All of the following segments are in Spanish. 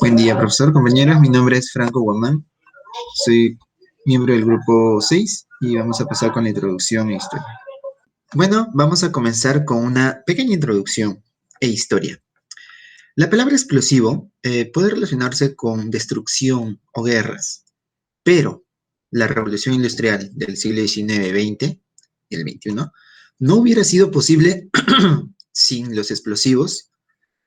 Buen día, profesor, compañeros. Mi nombre es Franco Guamán. Soy miembro del grupo 6 y vamos a pasar con la introducción e historia. Bueno, vamos a comenzar con una pequeña introducción e historia. La palabra explosivo puede relacionarse con destrucción o guerras, pero la revolución industrial del siglo XIX, XX y el XXI no hubiera sido posible sin los explosivos,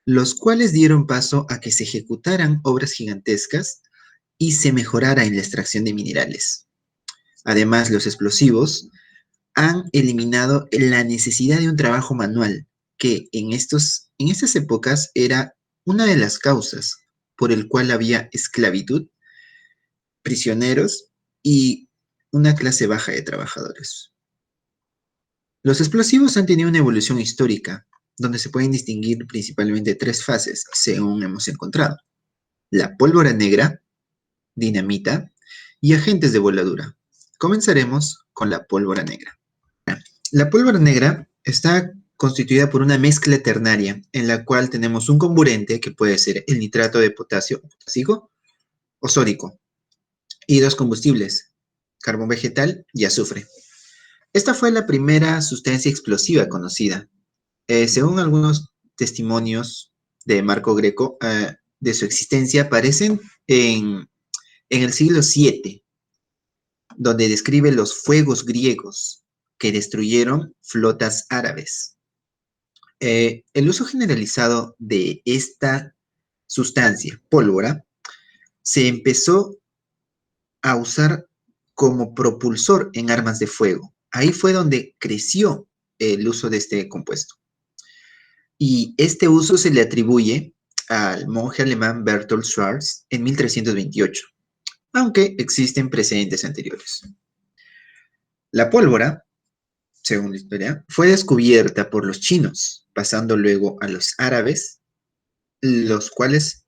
los cuales dieron paso a que se ejecutaran obras gigantescas y se mejorara en la extracción de minerales. Además, los explosivos han eliminado la necesidad de un trabajo manual, que en estas épocas era una de las causas por el cual había esclavitud, prisioneros y una clase baja de trabajadores. Los explosivos han tenido una evolución histórica, donde se pueden distinguir principalmente tres fases, según hemos encontrado: la pólvora negra, dinamita y agentes de voladura. Comenzaremos con la pólvora negra. La pólvora negra está constituida por una mezcla ternaria en la cual tenemos un comburente que puede ser el nitrato de potasio potásico o sódico y dos combustibles, carbón vegetal y azufre. Esta fue la primera sustancia explosiva conocida. Según algunos testimonios de Marco Greco, de su existencia aparecen en el siglo VII, donde describe los fuegos griegos que destruyeron flotas árabes. El uso generalizado de esta sustancia, pólvora, se empezó a usar como propulsor en armas de fuego. Ahí fue donde creció el uso de este compuesto. Y este uso se le atribuye al monje alemán Bertolt Schwarz en 1328, aunque existen precedentes anteriores. La pólvora, según la historia, fue descubierta por los chinos, pasando luego a los árabes, los cuales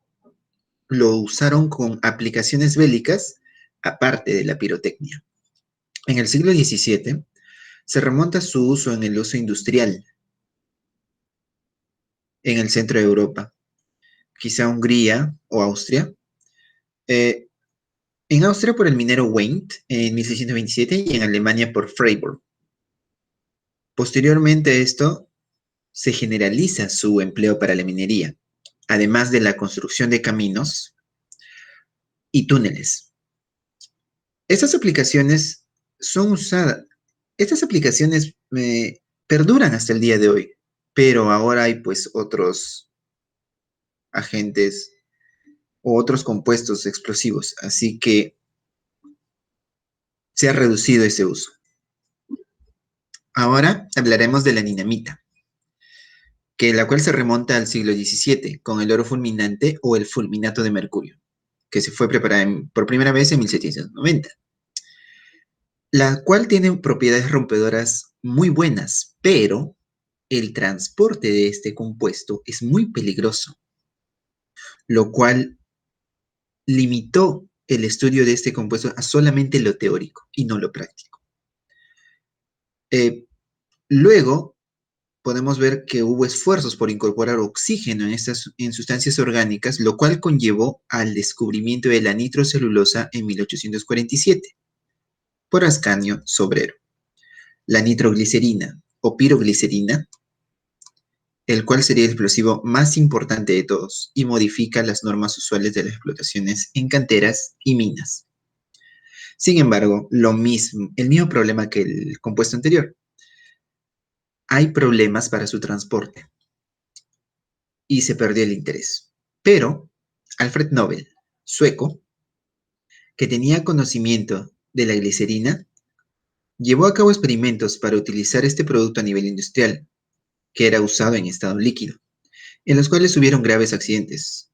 lo usaron con aplicaciones bélicas, aparte de la pirotecnia. En el siglo XVII se remonta su uso en el uso industrial en el centro de Europa, quizá Hungría o Austria. Eh, en Austria por el minero Wendt en 1627 y en Alemania por Freiburg. Posteriormente a esto, se generaliza su empleo para la minería, además de la construcción de caminos y túneles. Estas aplicaciones son usadas, estas aplicaciones perduran hasta el día de hoy, pero ahora hay pues otros agentes o otros compuestos explosivos, así que se ha reducido ese uso. Ahora hablaremos de la dinamita, que la cual se remonta al siglo XVII con el oro fulminante o el fulminato de mercurio, que se fue preparada por primera vez en 1790, la cual tiene propiedades rompedoras muy buenas, pero el transporte de este compuesto es muy peligroso, lo cual limitó el estudio de este compuesto a solamente lo teórico y no lo práctico. Luego, podemos ver que hubo esfuerzos por incorporar oxígeno en sustancias orgánicas, lo cual conllevó al descubrimiento de la nitrocelulosa en 1847 por Ascanio Sobrero. La nitroglicerina o piroglicerina, el cual sería el explosivo más importante de todos y modifica las normas usuales de las explotaciones en canteras y minas. Sin embargo, el mismo problema que el compuesto anterior. Hay problemas para su transporte y se perdió el interés. Pero Alfred Nobel, sueco, que tenía conocimiento de la glicerina, llevó a cabo experimentos para utilizar este producto a nivel industrial, que era usado en estado líquido, en los cuales hubieron graves accidentes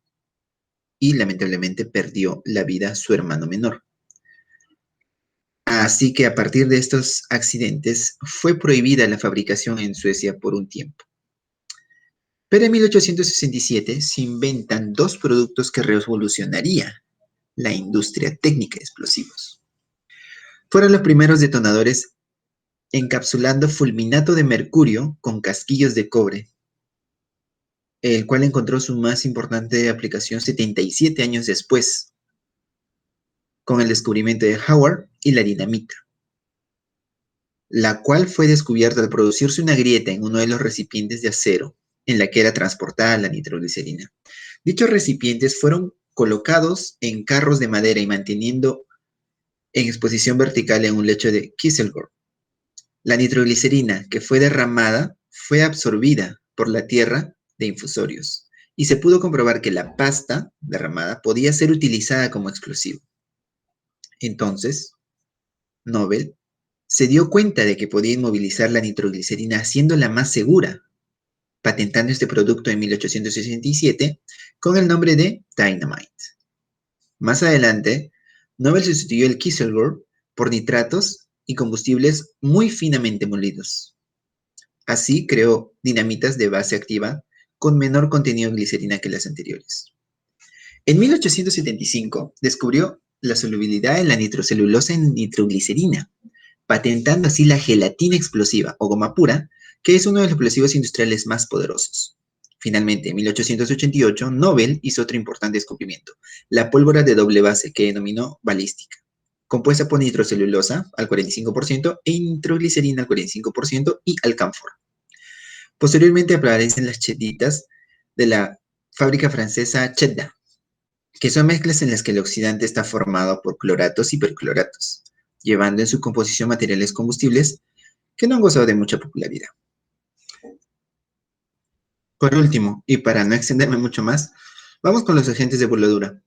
y lamentablemente perdió la vida su hermano menor. Así que a partir de estos accidentes fue prohibida la fabricación en Suecia por un tiempo. Pero en 1867 se inventan dos productos que revolucionarían la industria técnica de explosivos. Fueron los primeros detonadores encapsulando fulminato de mercurio con casquillos de cobre. el cual encontró su más importante aplicación 77 años después, con el descubrimiento de Howard y la dinamita, la cual fue descubierta al producirse una grieta en uno de los recipientes de acero en la que era transportada la nitroglicerina. Dichos recipientes fueron colocados en carros de madera y manteniendo en exposición vertical en un lecho de Kieselguhr. La nitroglicerina que fue derramada fue absorbida por la tierra de infusorios y se pudo comprobar que la pasta derramada podía ser utilizada como explosivo. Entonces, Nobel se dio cuenta de que podía inmovilizar la nitroglicerina haciéndola más segura, patentando este producto en 1867 con el nombre de Dynamite. Más adelante, Nobel sustituyó el Kieselguhr por nitratos y combustibles muy finamente molidos. Así creó dinamitas de base activa con menor contenido de glicerina que las anteriores. En 1875 descubrió la solubilidad de la nitrocelulosa en nitroglicerina, patentando así la gelatina explosiva o goma pura, que es uno de los explosivos industriales más poderosos. Finalmente, en 1888, Nobel hizo otro importante descubrimiento, la pólvora de doble base, que denominó balística, compuesta por nitrocelulosa al 45% e nitroglicerina al 45% y alcanfor. Posteriormente aparecen las chetitas de la fábrica francesa Chedda, que son mezclas en las que el oxidante está formado por cloratos y percloratos, llevando en su composición materiales combustibles que no han gozado de mucha popularidad. Por último, y para no extenderme mucho más, vamos con los agentes de voladura.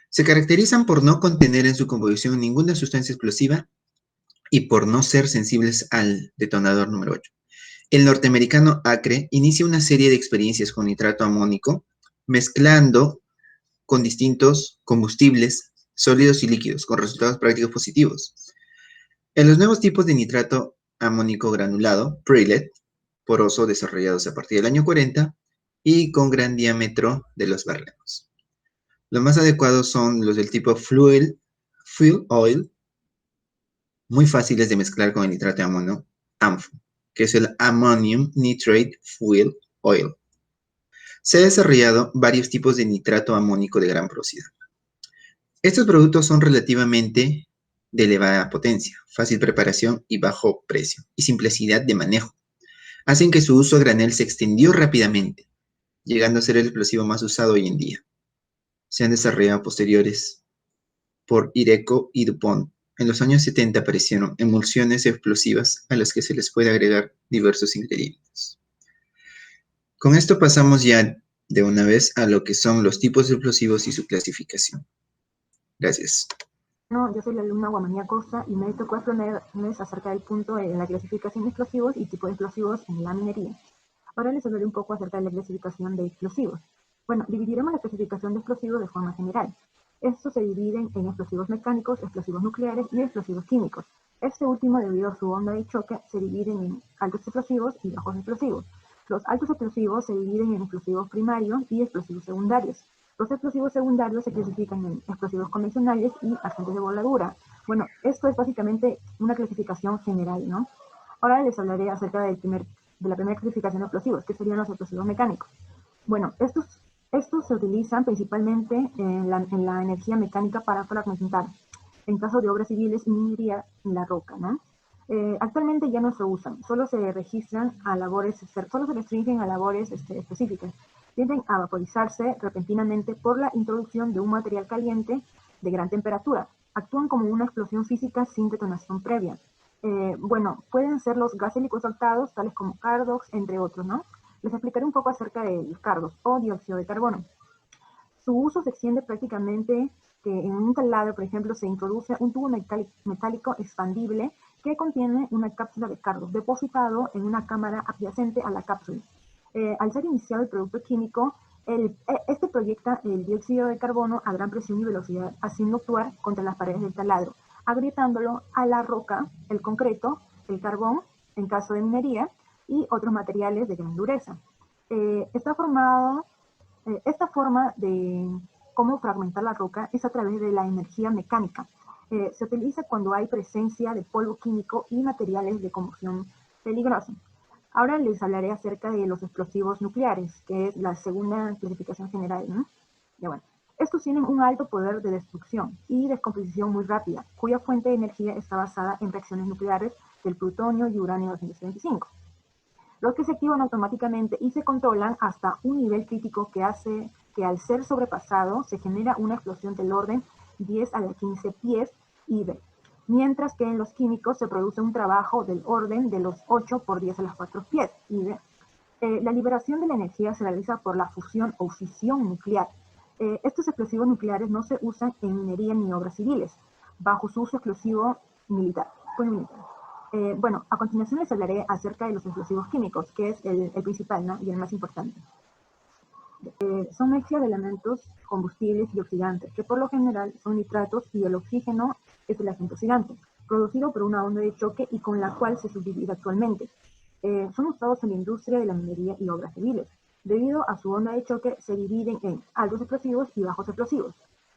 Se caracterizan por no contener en su composición ninguna sustancia explosiva y por no ser sensibles al detonador número 8. El norteamericano Acre inicia una serie de experiencias con nitrato amónico, mezclando con distintos combustibles sólidos y líquidos, con resultados prácticos positivos. En los nuevos tipos de nitrato amónico granulado, Prelet, poroso desarrollados a partir del año 40 y con gran diámetro de los barrenos. Los más adecuados son los del tipo fuel oil, muy fáciles de mezclar con el nitrato de amonio, AMFO, que es el Ammonium Nitrate Fuel Oil. Se han desarrollado varios tipos de nitrato amónico de gran porosidad. Estos productos son relativamente de elevada potencia, fácil preparación y bajo precio, y simplicidad de manejo. Hacen que su uso a granel se extendió rápidamente, llegando a ser el explosivo más usado hoy en día. Se han desarrollado posteriores por Ireco y DuPont. En los años 70 aparecieron emulsiones explosivas a las que se les puede agregar diversos ingredientes. Con esto pasamos ya de una vez a lo que son los tipos de explosivos y su clasificación. Gracias. No, yo soy la alumna Guamanía Costa y me tocó exponerles acerca del punto de la clasificación de explosivos y tipos de explosivos en la minería. Ahora les hablaré un poco acerca de la clasificación de explosivos. Bueno, dividiremos la clasificación de explosivos de forma general. Estos se dividen en explosivos mecánicos, explosivos nucleares y explosivos químicos. Este último, debido a su onda de choque, se dividen en altos explosivos y bajos explosivos. Los altos explosivos se dividen en explosivos primarios y explosivos secundarios. Los explosivos secundarios se clasifican en explosivos convencionales y agentes de voladura. Bueno, esto es básicamente una clasificación general, ¿no? Ahora les hablaré acerca de la primera clasificación de explosivos, que serían los explosivos mecánicos. Bueno, estos se utilizan principalmente en la energía mecánica para fragmentar, en caso de obras civiles y minería en la roca, ¿no? Actualmente ya no se usan, solo se restringen a labores específicas. Tienden a vaporizarse repentinamente por la introducción de un material caliente de gran temperatura. Actúan como una explosión física sin detonación previa. Bueno, pueden ser los gases licosaltados, tales como cardox, entre otros, ¿no? Les explicaré un poco acerca del cardox o dióxido de carbono. Su uso se extiende prácticamente que en un taladro, por ejemplo, se introduce un tubo metálico expandible que contiene una cápsula de cardox depositado en una cámara adyacente a la cápsula. Al ser iniciado el producto químico, este proyecta el dióxido de carbono a gran presión y velocidad, haciendo actuar contra las paredes del taladro, agrietándolo a la roca, el concreto, el carbón, en caso de minería, y otros materiales de gran dureza. Esta forma de cómo fragmentar la roca es a través de la energía mecánica. Se utiliza cuando hay presencia de polvo químico y materiales de combustión peligrosa. Ahora les hablaré acerca de los explosivos nucleares, que es la segunda clasificación general, ¿no? Ya bueno. Estos tienen un alto poder de destrucción y descomposición muy rápida, cuya fuente de energía está basada en reacciones nucleares del plutonio y uranio 225. Los que se activan automáticamente y se controlan hasta un nivel crítico que hace que al ser sobrepasado se genera una explosión del orden 10 a la 15 pies IV, mientras que en los químicos se produce un trabajo del orden de los 8 por 10 a las 4 pies IV. La liberación de la energía se realiza por la fusión o fisión nuclear. Estos explosivos nucleares no se usan en minería ni obras civiles, bajo su uso exclusivo militar. Bueno, a continuación les hablaré acerca de los explosivos químicos, que es el principal, ¿no? Y el más importante. Son mezclas de elementos combustibles y oxidantes, que por lo general son nitratos y el oxígeno es el agente oxidante, producido por una onda de choque y con la cual se subdivide actualmente. Son usados en la industria de la minería y obras civiles. Debido a su onda de choque, se dividen en altos explosivos y bajos explosivos.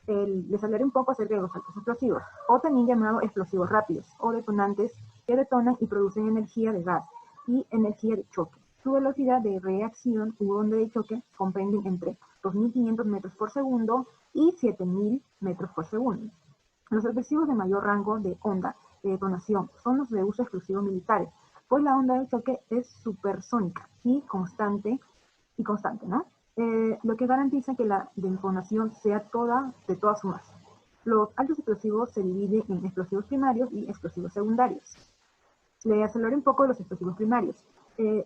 Les hablaré un poco acerca de los altos explosivos, o también llamados explosivos rápidos, o detonantes que detonan y producen energía de gas y energía de choque. Su velocidad de reacción u onda de choque comprenden entre 2.500 metros por segundo y 7.000 metros por segundo. Los explosivos de mayor rango de onda de detonación son los de uso exclusivo militar, pues la onda de choque es supersónica y constante, ¿no? Lo que garantiza que la detonación sea de toda su masa. Los altos explosivos se dividen en explosivos primarios y explosivos secundarios. Les hablaré un poco de los explosivos primarios.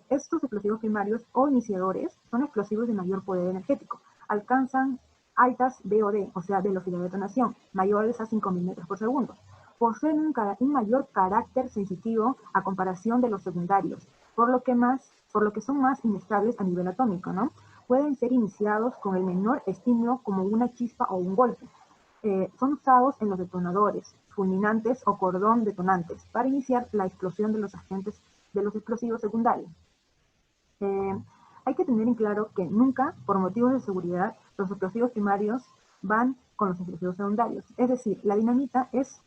Estos explosivos primarios o iniciadores son explosivos de mayor poder energético. Alcanzan altas VOD, o sea, velocidad de detonación, mayores a 5.000 metros por segundo. Poseen un mayor carácter sensitivo a comparación de los secundarios, por lo que son más inestables a nivel atómico, ¿no? Pueden ser iniciados con el menor estímulo como una chispa o un golpe. Son usados en los detonadores, fulminantes o cordón detonantes para iniciar la explosión de los agentes de los explosivos secundarios. Hay que tener en claro que nunca, por motivos de seguridad, los explosivos primarios van con los explosivos secundarios. Es decir, la dinamita es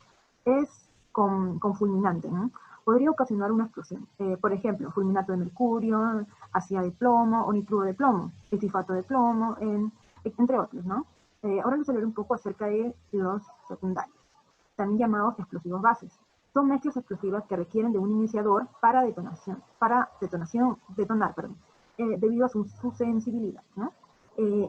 con fulminante, ¿no? Podría ocasionar una explosión. Por ejemplo, fulminato de mercurio, ácido de plomo o nitruro de plomo, el sulfato de plomo, entre otros, ¿no? Ahora les hablaré un poco acerca de los secundarios, también llamados explosivos bases. Son mezclas explosivas que requieren de un iniciador para detonar, debido a su sensibilidad, ¿no?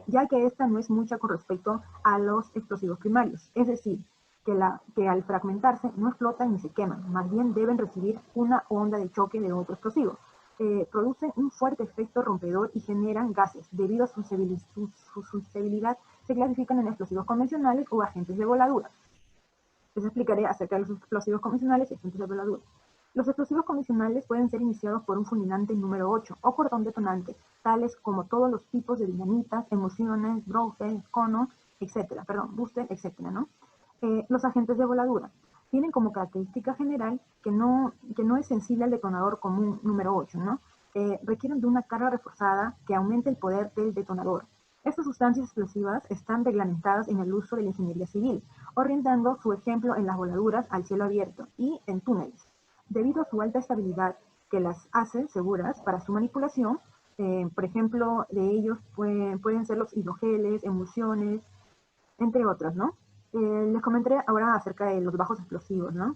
Ya que esta no es mucha con respecto a los explosivos primarios, es decir, que al fragmentarse no explotan ni se queman, más bien deben recibir una onda de choque de otro explosivo. Producen un fuerte efecto rompedor y generan gases. Debido a su susceptibilidad, se clasifican en explosivos convencionales o agentes de voladura. Les explicaré acerca de los explosivos convencionales y agentes de voladura. Los explosivos convencionales pueden ser iniciados por un fulminante número 8 o cordón detonante, tales como todos los tipos de dinamitas, emulsiones, broker, cono, booster, etcétera, ¿no? Los agentes de voladura tienen como característica general que no es sensible al detonador común número 8, ¿no? Requieren de una carga reforzada que aumente el poder del detonador. Estas sustancias explosivas están reglamentadas en el uso de la ingeniería civil, orientando su ejemplo en las voladuras al cielo abierto y en túneles. Debido a su alta estabilidad que las hace seguras para su manipulación, por ejemplo, de ellos pueden ser los hidrogeles, emulsiones, entre otros, ¿no? Les comentaré ahora acerca de los bajos explosivos, ¿no?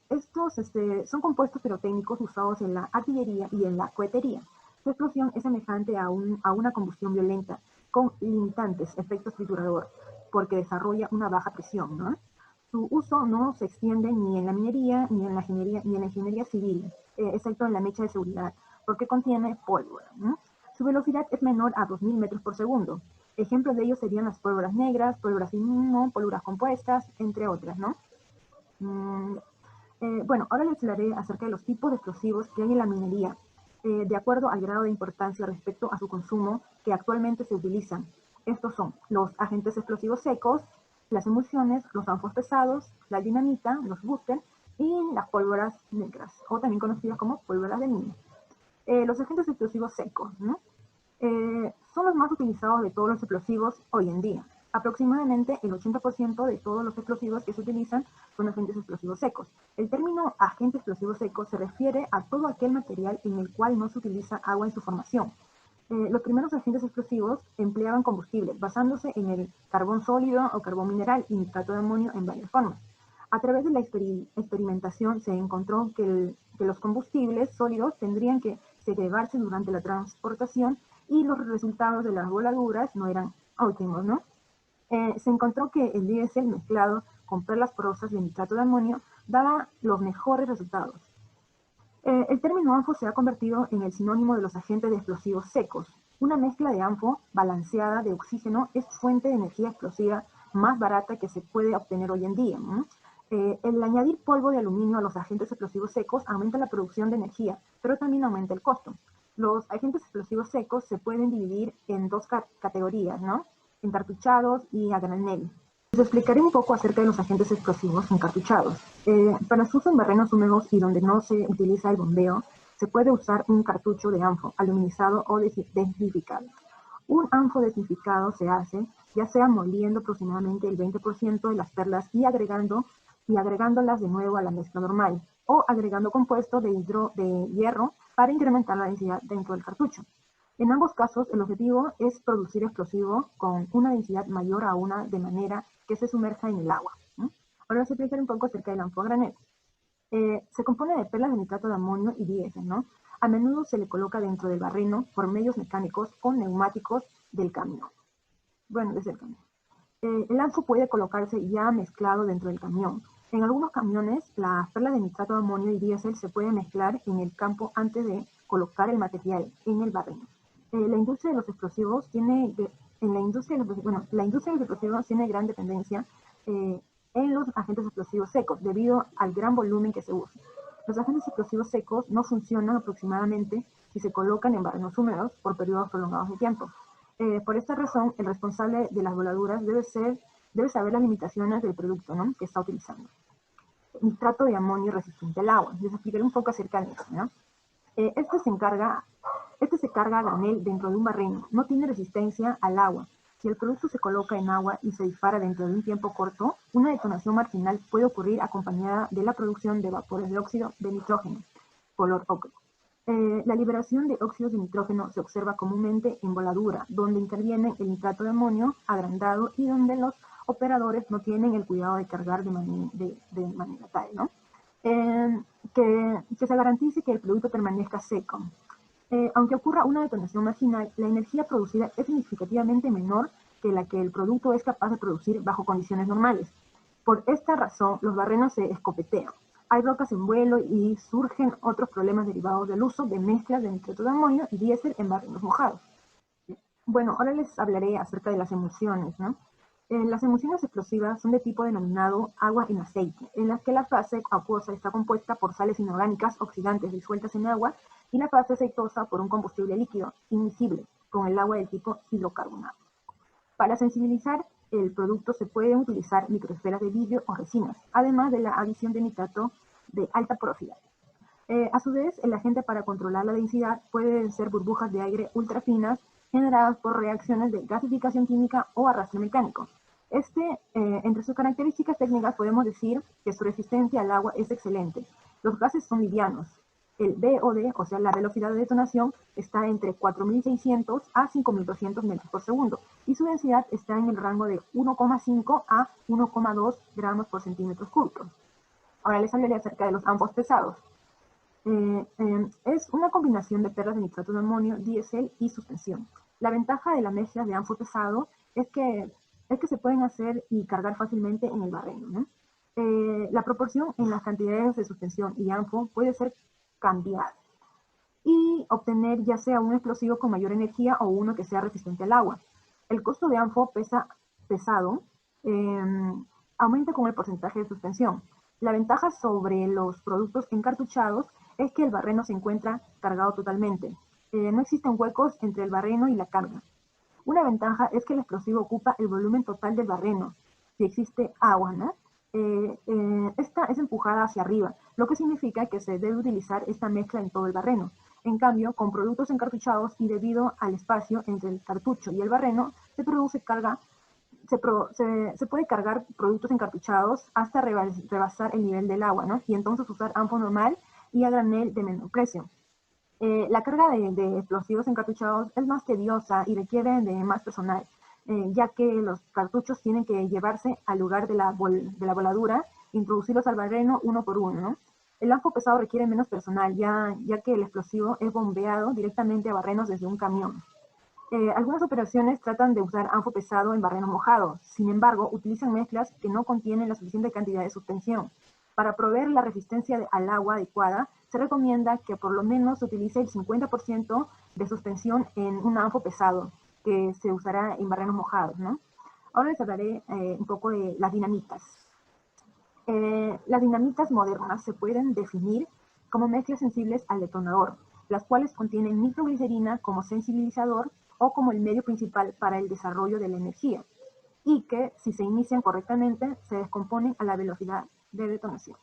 Estos son compuestos pirotécnicos usados en la artillería y en la cohetería. Su explosión es semejante a una combustión violenta, con limitantes efectos triturador, porque desarrolla una baja presión, ¿no? Su uso no se extiende ni en la minería, ni en la ingeniería civil, excepto en la mecha de seguridad, porque contiene pólvora, ¿no? Su velocidad es menor a 2.000 metros por segundo. Ejemplos de ellos serían las pólvoras negras, pólvoras sin humo, pólvoras compuestas, entre otras, ¿no? Bueno, ahora les hablaré acerca de los tipos de explosivos que hay en la minería, de acuerdo al grado de importancia respecto a su consumo que actualmente se utilizan. Estos son los agentes explosivos secos, las emulsiones, los anfos pesados, la dinamita, los boosters y las pólvoras negras, o también conocidas como pólvoras de mina. Los agentes explosivos secos, ¿no? Son los más utilizados de todos los explosivos hoy en día. Aproximadamente el 80% de todos los explosivos que se utilizan son agentes explosivos secos. El término agente explosivo seco se refiere a todo aquel material en el cual no se utiliza agua en su formación. Los primeros agentes explosivos empleaban combustible basándose en el carbón sólido o carbón mineral y nitrato de amonio en varias formas. A través de la experimentación se encontró que los combustibles sólidos tendrían que segregarse durante la transportación y los resultados de las voladuras no eran óptimos, ¿no? Se encontró que el diésel mezclado con perlas porosas de nitrato de amonio daba los mejores resultados. El término ANFO se ha convertido en el sinónimo de los agentes de explosivos secos. Una mezcla de ANFO balanceada de oxígeno es fuente de energía explosiva más barata que se puede obtener hoy en día, ¿no? El añadir polvo de aluminio a los agentes explosivos secos aumenta la producción de energía, pero también aumenta el costo. Los agentes explosivos secos se pueden dividir en dos categorías, ¿no? Encartuchados y a granel. Les explicaré un poco acerca de los agentes explosivos encartuchados. Para su uso en barrenos húmedos y donde no se utiliza el bombeo, se puede usar un cartucho de ANFO aluminizado o desinfectado. Un ANFO desinfectado se hace ya sea moliendo aproximadamente el 20% de las perlas y agregándolas de nuevo a la mezcla normal, o agregando compuesto de hierro para incrementar la densidad dentro del cartucho. En ambos casos, el objetivo es producir explosivo con una densidad mayor a una de manera que se sumerja en el agua, ¿no? Ahora les explicaré un poco acerca del ANFO a granel. Se compone de perlas de nitrato de amonio y diésel, ¿no? A menudo se le coloca dentro del barreno por medios mecánicos o neumáticos del camión. Bueno, desde el camión. El ANFO puede colocarse ya mezclado dentro del camión. En algunos camiones, las perlas de nitrato de amonio y diésel se pueden mezclar en el campo antes de colocar el material en el barreno. La industria de los explosivos tiene gran dependencia en los agentes explosivos secos debido al gran volumen que se usa. Los agentes explosivos secos no funcionan aproximadamente si se colocan en barrenos húmedos por periodos prolongados de tiempo. Por esta razón, el responsable de las voladuras debe saber las limitaciones del producto, ¿no?, que está utilizando. Nitrato de amonio resistente al agua. Les explicaré un poco acerca de esto, ¿no? Este se carga a granel dentro de un barreno. No tiene resistencia al agua. Si el producto se coloca en agua y se dispara dentro de un tiempo corto, una detonación marginal puede ocurrir acompañada de la producción de vapores de óxido de nitrógeno, color ocre. La liberación de óxidos de nitrógeno se observa comúnmente en voladura, donde interviene el nitrato de amonio agrandado y donde los operadores no tienen el cuidado de cargar de manera tal, ¿no? Que se garantice que el producto permanezca seco. Aunque ocurra una detonación marginal, la energía producida es significativamente menor que la que el producto es capaz de producir bajo condiciones normales. Por esta razón, los barrenos se escopetean. Hay rocas en vuelo y surgen otros problemas derivados del uso de mezclas de nitrato de amonio y diésel en barrenos mojados. Bueno, ahora les hablaré acerca de las emulsiones, ¿no? Las emulsiones explosivas son de tipo denominado agua en aceite, en las que la fase acuosa está compuesta por sales inorgánicas oxidantes disueltas en agua y la fase aceitosa por un combustible líquido, invisible, con el agua del tipo hidrocarbonato. Para sensibilizar el producto se pueden utilizar microesferas de vidrio o resinas, además de la adición de nitrato de alta porosidad. A su vez, el agente para controlar la densidad puede ser burbujas de aire ultra finas generadas por reacciones de gasificación química o arrastre mecánico. Entre sus características técnicas podemos decir que su resistencia al agua es excelente. Los gases son livianos. El BOD, o sea, la velocidad de detonación, está entre 4.600 a 5.200 metros por segundo y su densidad está en el rango de 1,5 a 1,2 gramos por centímetros cúbicos. Ahora les hablaré acerca de los ANFOs pesados. Es una combinación de perlas de nitrato de amonio, diésel y suspensión. La ventaja de la mezcla de ANFO pesado es que se pueden hacer y cargar fácilmente en el barreno, ¿no? La proporción en las cantidades de suspensión y ANFO puede ser cambiada y obtener ya sea un explosivo con mayor energía o uno que sea resistente al agua. El costo de ANFO pesado aumenta con el porcentaje de suspensión. La ventaja sobre los productos encartuchados es que el barreno se encuentra cargado totalmente. No existen huecos entre el barreno y la carga. Una ventaja es que el explosivo ocupa el volumen total del barreno. Si existe agua, ¿no? Esta es empujada hacia arriba, lo que significa que se debe utilizar esta mezcla en todo el barreno. En cambio, con productos encartuchados y debido al espacio entre el cartucho y el barreno, se produce carga se puede cargar productos encartuchados hasta rebasar el nivel del agua, ¿no? Y entonces usar ANFO normal y a granel de menor precio. La carga de explosivos encartuchados es más tediosa y requiere de más personal, ya que los cartuchos tienen que llevarse al lugar de la voladura, introducirlos al barreno uno por uno, ¿no? El ANFO pesado requiere menos personal, ya que el explosivo es bombeado directamente a barrenos desde un camión. Algunas operaciones tratan de usar ANFO pesado en barrenos mojados, sin embargo, utilizan mezclas que no contienen la suficiente cantidad de suspensión. Para proveer la resistencia al agua adecuada, se recomienda que por lo menos se utilice el 50% de suspensión en un ANFO pesado, que se usará en barrenos mojados, ¿no? Ahora les hablaré un poco de las dinamitas. Las dinamitas modernas se pueden definir como mezclas sensibles al detonador, las cuales contienen nitroglicerina como sensibilizador o como el medio principal para el desarrollo de la energía, y que, si se inician correctamente, se descomponen a la velocidad de detonación.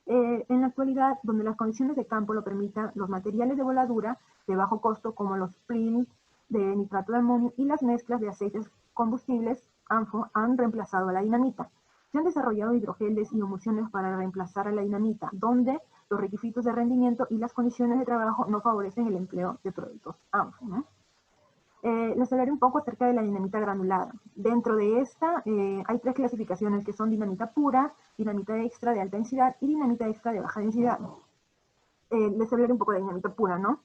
En la actualidad, donde las condiciones de campo lo permitan, los materiales de voladura de bajo costo, como los prints de nitrato de amonio y las mezclas de aceites combustibles ANFO, han reemplazado a la dinamita. Se han desarrollado hidrogeles y emulsiones para reemplazar a la dinamita, donde los requisitos de rendimiento y las condiciones de trabajo no favorecen el empleo de productos ANFO, ¿no? Les hablaré un poco acerca de la dinamita granulada. Dentro de esta hay tres clasificaciones que son dinamita pura, dinamita extra de alta densidad y dinamita extra de baja densidad. Les hablaré un poco de la dinamita pura, ¿no?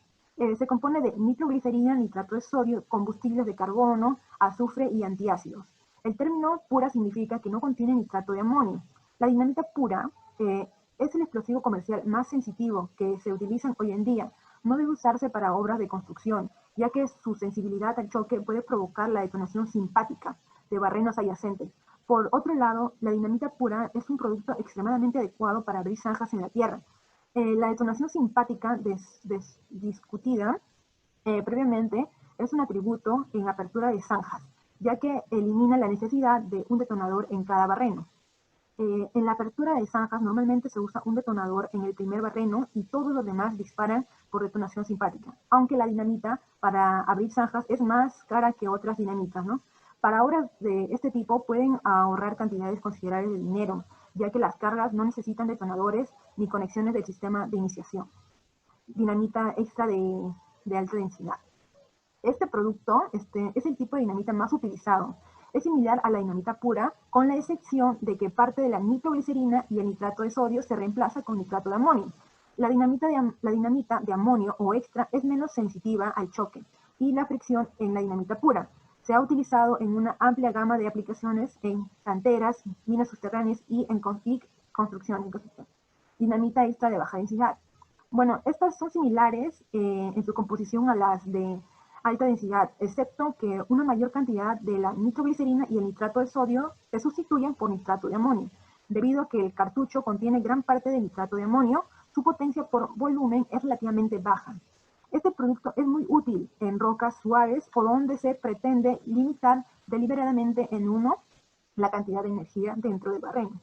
Se compone de nitroglicerina, nitrato de sodio, combustibles de carbono, azufre y antiácidos. El término pura significa que no contiene nitrato de amonio. La dinamita pura es el explosivo comercial más sensitivo que se utiliza hoy en día. No debe usarse para obras de construcción, ya que su sensibilidad al choque puede provocar la detonación simpática de barrenos adyacentes. Por otro lado, la dinamita pura es un producto extremadamente adecuado para abrir zanjas en la tierra. La detonación simpática discutida previamente es un atributo en apertura de zanjas, ya que elimina la necesidad de un detonador en cada barreno. En la apertura de zanjas normalmente se usa un detonador en el primer barreno y todos los demás disparan por detonación simpática, aunque la dinamita para abrir zanjas es más cara que otras dinamitas, ¿no? Para obras de este tipo pueden ahorrar cantidades considerables de dinero, ya que las cargas no necesitan detonadores ni conexiones del sistema de iniciación. Dinamita extra de alta densidad. Este producto es el tipo de dinamita más utilizado. Es similar a la dinamita pura, con la excepción de que parte de la nitroglicerina y el nitrato de sodio se reemplaza con nitrato de amonio. La dinamita de amonio o extra es menos sensitiva al choque y la fricción en la dinamita pura. Se ha utilizado en una amplia gama de aplicaciones en canteras, minas subterráneas y en construcción. Dinamita extra de baja densidad. Bueno, estas son similares en su composición a las de alta densidad, excepto que una mayor cantidad de la nitroglicerina y el nitrato de sodio se sustituyen por nitrato de amonio. Debido a que el cartucho contiene gran parte de nitrato de amonio, su potencia por volumen es relativamente baja. Este producto es muy útil en rocas suaves o donde se pretende limitar deliberadamente en uno la cantidad de energía dentro del barreno.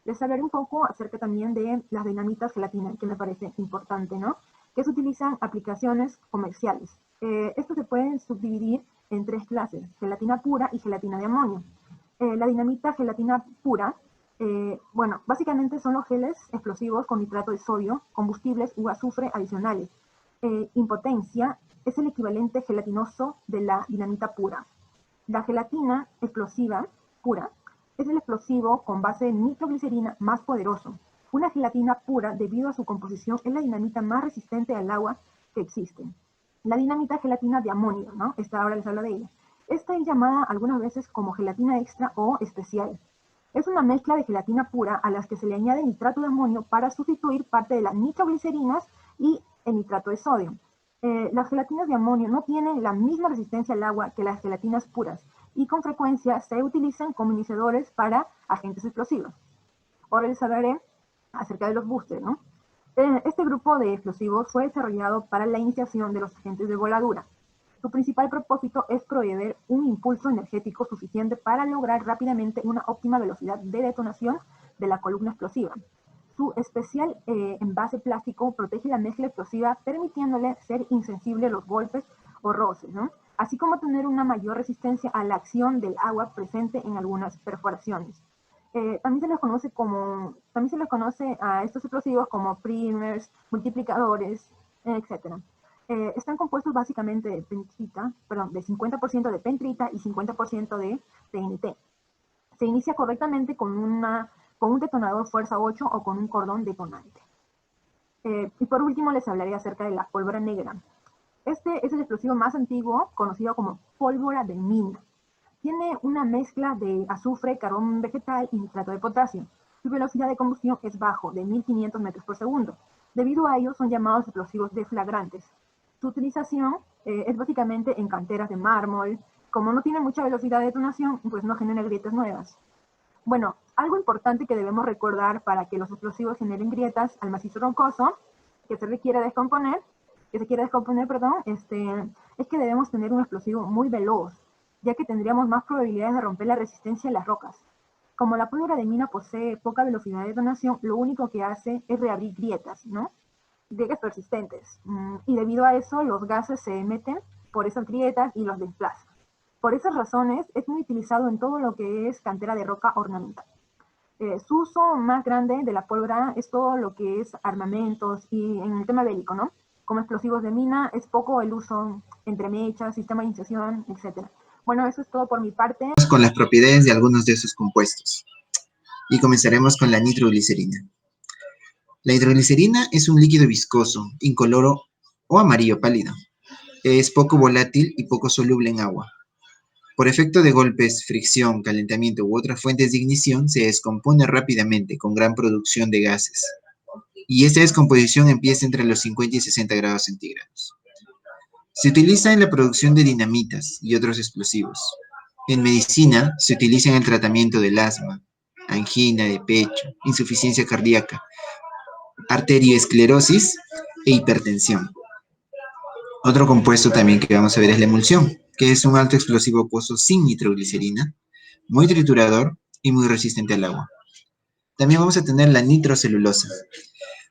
Les hablaré un poco acerca también de las dinamitas gelatina, que me parece importante, ¿no? Que se utilizan aplicaciones comerciales. Estos se pueden subdividir en tres clases: gelatina pura y gelatina de amonio. La dinamita gelatina pura, bueno, básicamente son los geles explosivos con nitrato de sodio, combustibles u azufre adicionales. Impotencia es el equivalente gelatinoso de la dinamita pura. La gelatina explosiva pura es el explosivo con base de nitroglicerina más poderoso. Una gelatina pura, debido a su composición, es la dinamita más resistente al agua que existe. La dinamita gelatina de amonio, ¿no? Esta ahora les hablo de ella. Esta es llamada algunas veces como gelatina extra o especial. Es una mezcla de gelatina pura a las que se le añade nitrato de amonio para sustituir parte de las nitroglicerinas y el nitrato de sodio. Las gelatinas de amonio no tienen la misma resistencia al agua que las gelatinas puras y con frecuencia se utilizan como iniciadores para agentes explosivos. Ahora les hablaré acerca de los boosters, ¿no? Este grupo de explosivos fue desarrollado para la iniciación de los agentes de voladura. Su principal propósito es proveer un impulso energético suficiente para lograr rápidamente una óptima velocidad de detonación de la columna explosiva. Su especial envase plástico protege la mezcla explosiva, permitiéndole ser insensible a los golpes o roces, ¿no? así como tener una mayor resistencia a la acción del agua presente en algunas perforaciones. También se les conoce a estos explosivos como primers, multiplicadores, etc. Están compuestos básicamente de de 50% de pentrita y 50% de TNT. Se inicia correctamente con un detonador fuerza 8 o con un cordón detonante. Y por último les hablaré acerca de la pólvora negra. Este es el explosivo más antiguo, conocido como pólvora de mina. Tiene una mezcla de azufre, carbón vegetal y nitrato de potasio. Su velocidad de combustión es bajo, de 1500 metros por segundo. Debido a ello, son llamados explosivos deflagrantes. Su utilización es básicamente en canteras de mármol. Como no tiene mucha velocidad de detonación, pues no genera grietas nuevas. Bueno, algo importante que debemos recordar para que los explosivos generen grietas al macizo rocoso que se quiere descomponer, es que debemos tener un explosivo muy veloz, ya que tendríamos más probabilidades de romper la resistencia de las rocas. Como la pólvora de mina posee poca velocidad de detonación, lo único que hace es reabrir grietas, ¿no? Grietas persistentes. Y debido a eso, los gases se meten por esas grietas y los desplazan. Por esas razones, es muy utilizado en todo lo que es cantera de roca ornamental. Su uso más grande de la pólvora es todo lo que es armamentos y en el tema bélico, ¿no? Como explosivos de mina, es poco el uso entre mechas, sistema de iniciación, etc. Bueno, eso es todo por mi parte. Con las propiedades de algunos de esos compuestos. Y comenzaremos con la nitroglicerina. La nitroglicerina es un líquido viscoso, incoloro o amarillo pálido. Es poco volátil y poco soluble en agua. Por efecto de golpes, fricción, calentamiento u otras fuentes de ignición, se descompone rápidamente con gran producción de gases. Y esta descomposición empieza entre los 50 y 60 grados centígrados. Se utiliza en la producción de dinamitas y otros explosivos. En medicina, se utiliza en el tratamiento del asma, angina de pecho, insuficiencia cardíaca, arteriosclerosis e hipertensión. Otro compuesto también que vamos a ver es la emulsión, que es un alto explosivo acuoso sin nitroglicerina, muy triturador y muy resistente al agua. También vamos a tener la nitrocelulosa,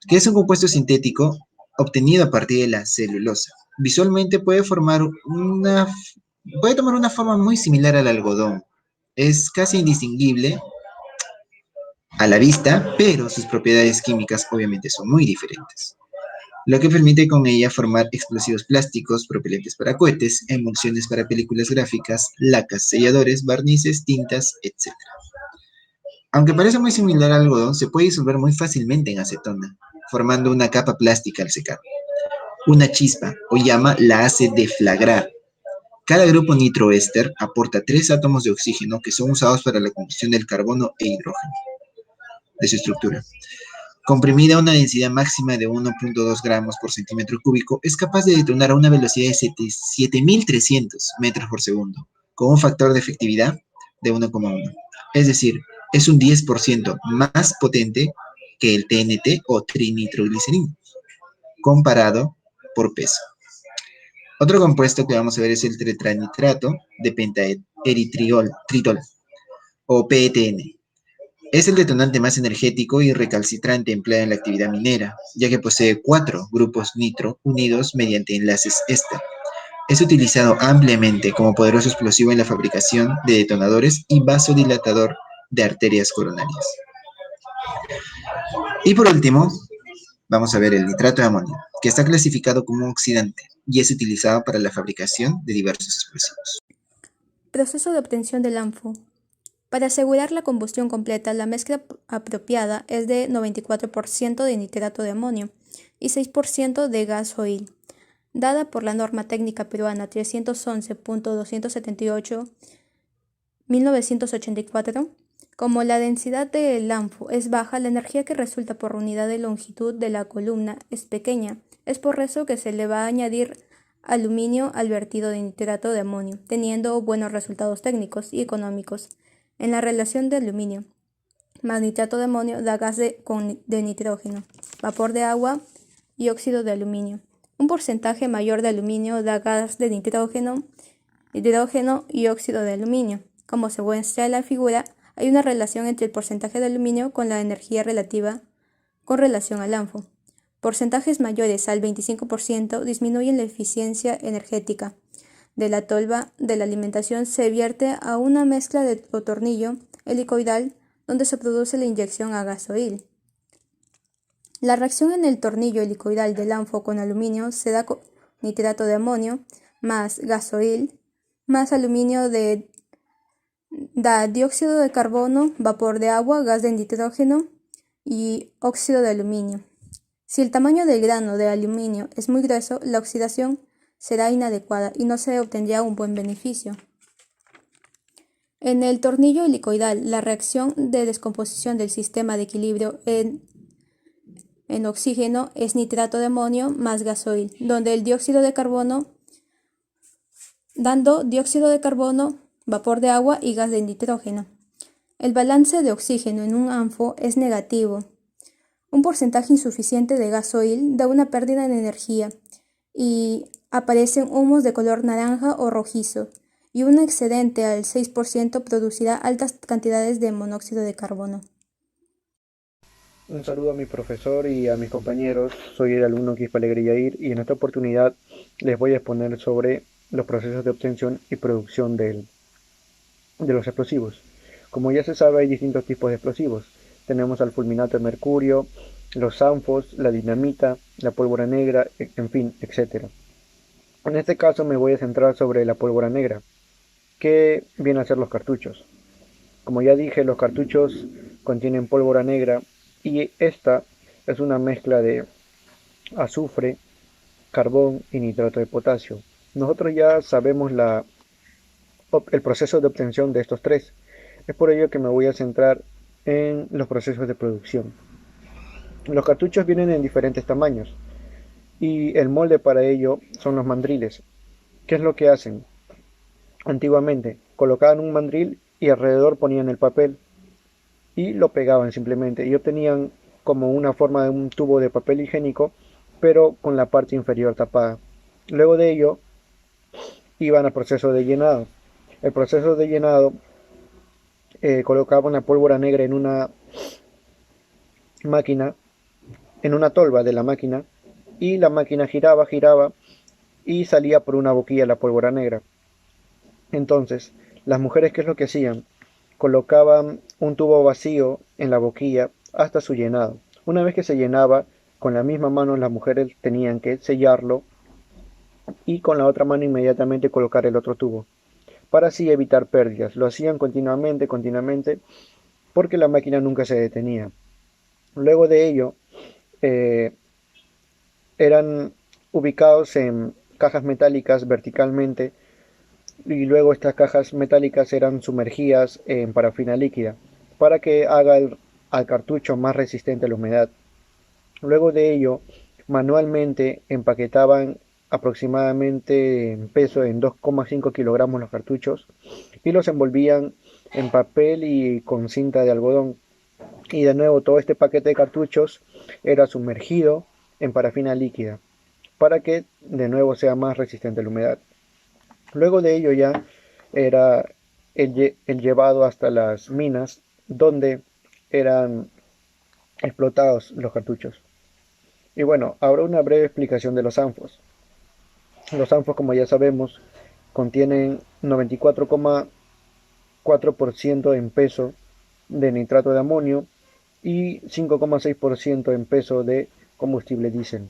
que es un compuesto sintético obtenido a partir de la celulosa. Visualmente puede tomar una forma muy similar al algodón. Es casi indistinguible a la vista, pero sus propiedades químicas obviamente son muy diferentes, lo que permite con ella formar explosivos plásticos, propelentes para cohetes, emulsiones para películas gráficas, lacas, selladores, barnices, tintas, etc. Aunque parece muy similar al algodón, se puede disolver muy fácilmente en acetona, formando una capa plástica al secar. Una chispa o llama la hace deflagrar. Cada grupo nitroéster aporta 3 átomos de oxígeno que son usados para la combustión del carbono e hidrógeno de su estructura. Comprimida a una densidad máxima de 1.2 gramos por centímetro cúbico, es capaz de detonar a una velocidad de 7.300 metros por segundo, con un factor de efectividad de 1,1. Es decir, es un 10% más potente que el TNT o trinitroglicerina, comparado por peso. Otro compuesto que vamos a ver es el tetranitrato de pentaeritritol, o PETN. Es el detonante más energético y recalcitrante empleado en la actividad minera, ya que posee 4 grupos nitro unidos mediante enlaces éster. Es utilizado ampliamente como poderoso explosivo en la fabricación de detonadores y vasodilatador de arterias coronarias. Y por último, vamos a ver el nitrato de amonio, que está clasificado como un oxidante y es utilizado para la fabricación de diversos explosivos. Proceso de obtención del ANFO. Para asegurar la combustión completa, la mezcla apropiada es de 94% de nitrato de amonio y 6% de gasoil, dada por la norma técnica peruana 311.278/1984. Como la densidad del ANFO es baja, la energía que resulta por unidad de longitud de la columna es pequeña. Es por eso que se le va a añadir aluminio al vertido de nitrato de amonio, teniendo buenos resultados técnicos y económicos. En la relación de aluminio más nitrato de amonio da gas de nitrógeno, vapor de agua y óxido de aluminio. Un porcentaje mayor de aluminio da gas de nitrógeno y óxido de aluminio. Como se muestra en la figura, hay una relación entre el porcentaje de aluminio con la energía relativa con relación al ANFO. Porcentajes mayores al 25% disminuyen la eficiencia energética. de la tolva de la alimentación se vierte a una mezcla o tornillo helicoidal donde se produce la inyección a gasoil. La reacción en el tornillo helicoidal del LAMFO con aluminio se da con nitrato de amonio más gasoil más aluminio da dióxido de carbono, vapor de agua, gas de nitrógeno y óxido de aluminio. Si el tamaño del grano de aluminio es muy grueso, la oxidación será inadecuada y no se obtendrá un buen beneficio. En el tornillo helicoidal, la reacción de descomposición del sistema de equilibrio en oxígeno es nitrato de amonio más gasoil, donde el dióxido de carbono dando dióxido de carbono, vapor de agua y gas de nitrógeno. El balance de oxígeno en un ANFO es negativo. Un porcentaje insuficiente de gasoil da una pérdida de energía y aparecen humos de color naranja o rojizo, y un excedente al 6% producirá altas cantidades de monóxido de carbono. Un saludo a mi profesor y a mis compañeros. Soy el alumno Quispe Alegre Yair y en esta oportunidad les voy a exponer sobre los procesos de obtención y producción de los explosivos. Como ya se sabe, hay distintos tipos de explosivos. Tenemos al fulminato de mercurio, los ANFOs, la dinamita, la pólvora negra, en fin, etc. En este caso me voy a centrar sobre la pólvora negra, que viene a ser los cartuchos. Como ya dije, los cartuchos contienen pólvora negra y esta es una mezcla de azufre, carbón y nitrato de potasio. Nosotros ya sabemos el proceso de obtención de estos tres. Es por ello que me voy a centrar en los procesos de producción. Los cartuchos vienen en diferentes tamaños y el molde para ello son los mandriles. ¿Qué es lo que hacen? Antiguamente colocaban un mandril y alrededor ponían el papel y lo pegaban simplemente y obtenían como una forma de un tubo de papel higiénico, pero con la parte inferior tapada. Luego de ello iban al proceso de llenado. El proceso de llenado colocaban la pólvora negra en una máquina, en una tolva de la máquina, y la máquina giraba y salía por una boquilla la pólvora negra. Entonces, las mujeres, ¿qué es lo que hacían? Colocaban un tubo vacío en la boquilla hasta su llenado. Una vez que se llenaba, con la misma mano las mujeres tenían que sellarlo y con la otra mano inmediatamente colocar el otro tubo, para así evitar pérdidas. Lo hacían continuamente, porque la máquina nunca se detenía. Luego de ello, eran ubicados en cajas metálicas verticalmente y luego estas cajas metálicas eran sumergidas en parafina líquida para que haga al cartucho más resistente a la humedad. Luego de ello, manualmente empaquetaban aproximadamente en peso en 2,5 kilogramos los cartuchos y los envolvían en papel y con cinta de algodón. Y de nuevo todo este paquete de cartuchos era sumergido en parafina líquida para que de nuevo sea más resistente a la humedad. Luego de ello ya era el llevado hasta las minas donde eran explotados los cartuchos. Y bueno, ahora una breve explicación de los ANFOs. Los ANFOs, como ya sabemos, contienen 94,4% en peso de nitrato de amonio y 5,6% en peso de combustible diésel.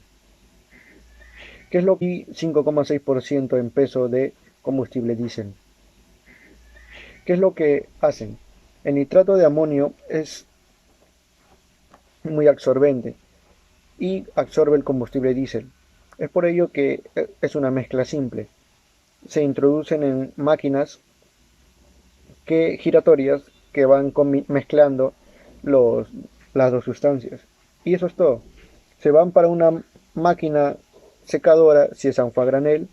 ¿Qué es lo que 5,6% en peso de combustible diésel? ¿Qué es lo que hacen? El nitrato de amonio es muy absorbente y absorbe el combustible diésel. Es por ello que es una mezcla simple. Se introducen en máquinas giratorias que van mezclando las dos sustancias. Y eso es todo. Se van para una máquina secadora si es ANFO a granel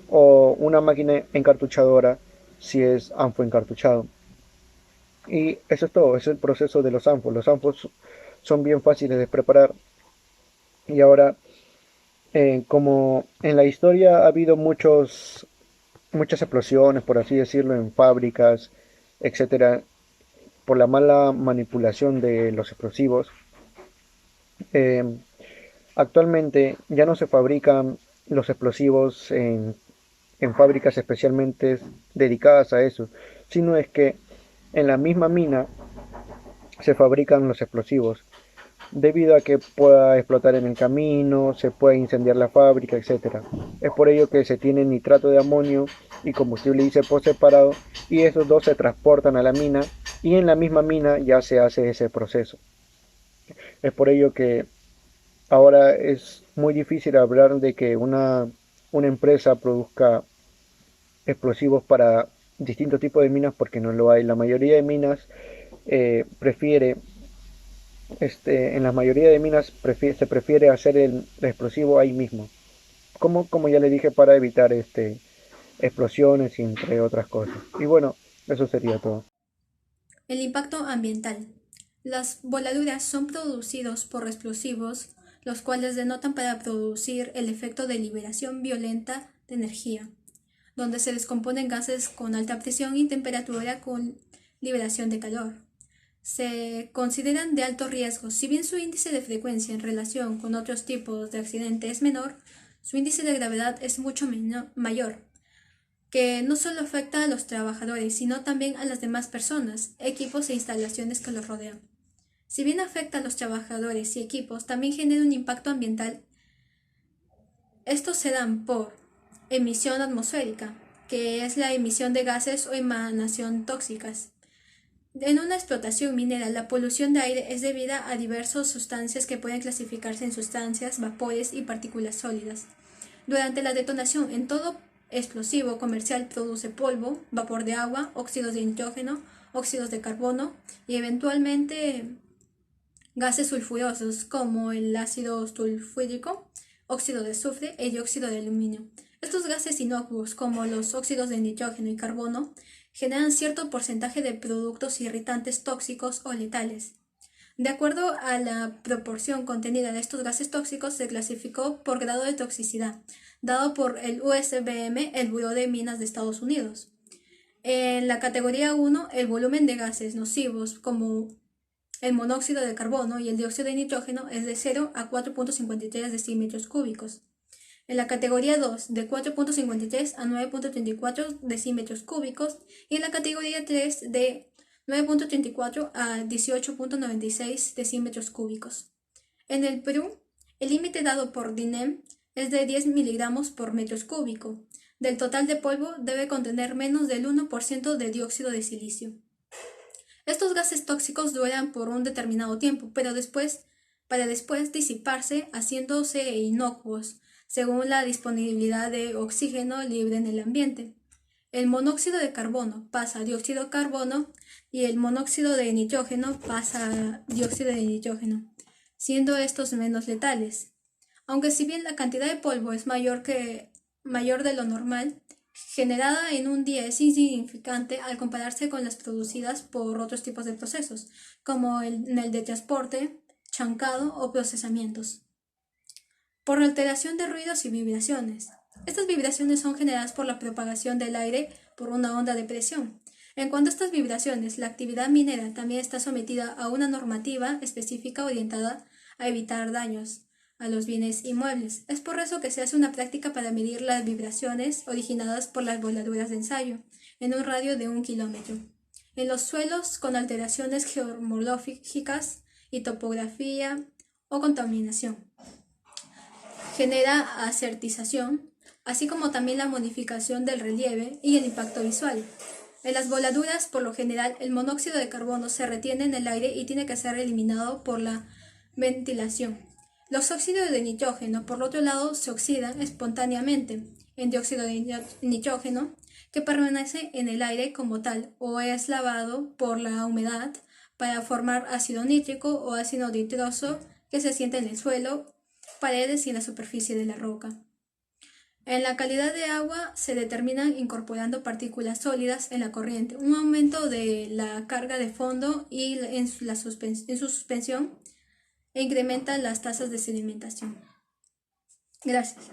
o una máquina encartuchadora si es ANFO encartuchado. Y eso es todo, es el proceso de los ANFOs. Los ANFOs son bien fáciles de preparar. Y ahora, como en la historia ha habido muchas explosiones, por así decirlo, en fábricas, etcétera, por la mala manipulación de los explosivos, actualmente ya no se fabrican los explosivos en en fábricas especialmente dedicadas a eso, sino es que en la misma mina se fabrican los explosivos, debido a que pueda explotar en el camino, se puede incendiar la fábrica, etcétera. Es por ello que se tiene nitrato de amonio y combustible diésel por separado, y esos dos se transportan a la mina y en la misma mina ya se hace ese proceso. Es por ello que ahora es muy difícil hablar de que una empresa produzca explosivos para distintos tipos de minas porque no lo hay. La mayoría de minas prefiere en la mayoría de minas se prefiere hacer el explosivo ahí mismo, como ya le dije, para evitar explosiones y entre otras cosas. Y bueno, eso sería todo. El impacto ambiental. Las voladuras son producidos por explosivos, los cuales denotan para producir el efecto de liberación violenta de energía, donde se descomponen gases con alta presión y temperatura con liberación de calor. Se consideran de alto riesgo. Si bien su índice de frecuencia en relación con otros tipos de accidente es menor, su índice de gravedad es mucho mayor, que no solo afecta a los trabajadores, sino también a las demás personas, equipos e instalaciones que los rodean. Si bien afecta a los trabajadores y equipos, también genera un impacto ambiental. Estos se dan por emisión atmosférica, que es la emisión de gases o emanación tóxicas. En una explotación minera, la polución de aire es debida a diversas sustancias que pueden clasificarse en sustancias, vapores y partículas sólidas. Durante la detonación, en todo explosivo comercial produce polvo, vapor de agua, óxidos de nitrógeno, óxidos de carbono y eventualmente gases sulfurosos como el ácido sulfúrico, óxido de azufre y dióxido de aluminio. Estos gases inocuos, como los óxidos de nitrógeno y carbono, generan cierto porcentaje de productos irritantes tóxicos o letales. De acuerdo a la proporción contenida de estos gases tóxicos, se clasificó por grado de toxicidad, dado por el USBM, el Buró de Minas de Estados Unidos. En la categoría 1, el volumen de gases nocivos como el monóxido de carbono y el dióxido de nitrógeno es de 0 a 4.53 decímetros cúbicos. En la categoría 2, de 4.53 a 9.34 decímetros cúbicos, y en la categoría 3, de 9.34 a 18.96 decímetros cúbicos. En el Perú, el límite dado por DINEM es de 10 miligramos por metro cúbico. Del total de polvo debe contener menos del 1% de dióxido de silicio. Estos gases tóxicos duran por un determinado tiempo, pero para después disiparse haciéndose inocuos, según la disponibilidad de oxígeno libre en el ambiente. El monóxido de carbono pasa a dióxido de carbono y el monóxido de nitrógeno pasa a dióxido de nitrógeno, siendo estos menos letales. Aunque si bien la cantidad de polvo es mayor de lo normal, generada en un día es insignificante al compararse con las producidas por otros tipos de procesos, como en el de transporte, chancado o procesamientos. Por alteración de ruidos y vibraciones. Estas vibraciones son generadas por la propagación del aire por una onda de presión. En cuanto a estas vibraciones, la actividad minera también está sometida a una normativa específica orientada a evitar daños a los bienes inmuebles. Es por eso que se hace una práctica para medir las vibraciones originadas por las voladuras de ensayo, en un radio de 1 kilómetro. En los suelos con alteraciones geomorfológicas y topografía o contaminación. Genera acertización, así como también la modificación del relieve y el impacto visual. En las voladuras, por lo general, el monóxido de carbono se retiene en el aire y tiene que ser eliminado por la ventilación. Los óxidos de nitrógeno, por otro lado, se oxidan espontáneamente en dióxido de nitrógeno, que permanece en el aire como tal o es lavado por la humedad para formar ácido nítrico o ácido nitroso que se siente en el suelo, paredes y en la superficie de la roca. En la calidad de agua se determinan incorporando partículas sólidas en la corriente, un aumento de la carga de fondo y en su suspensión e incrementan las tasas de sedimentación. Gracias.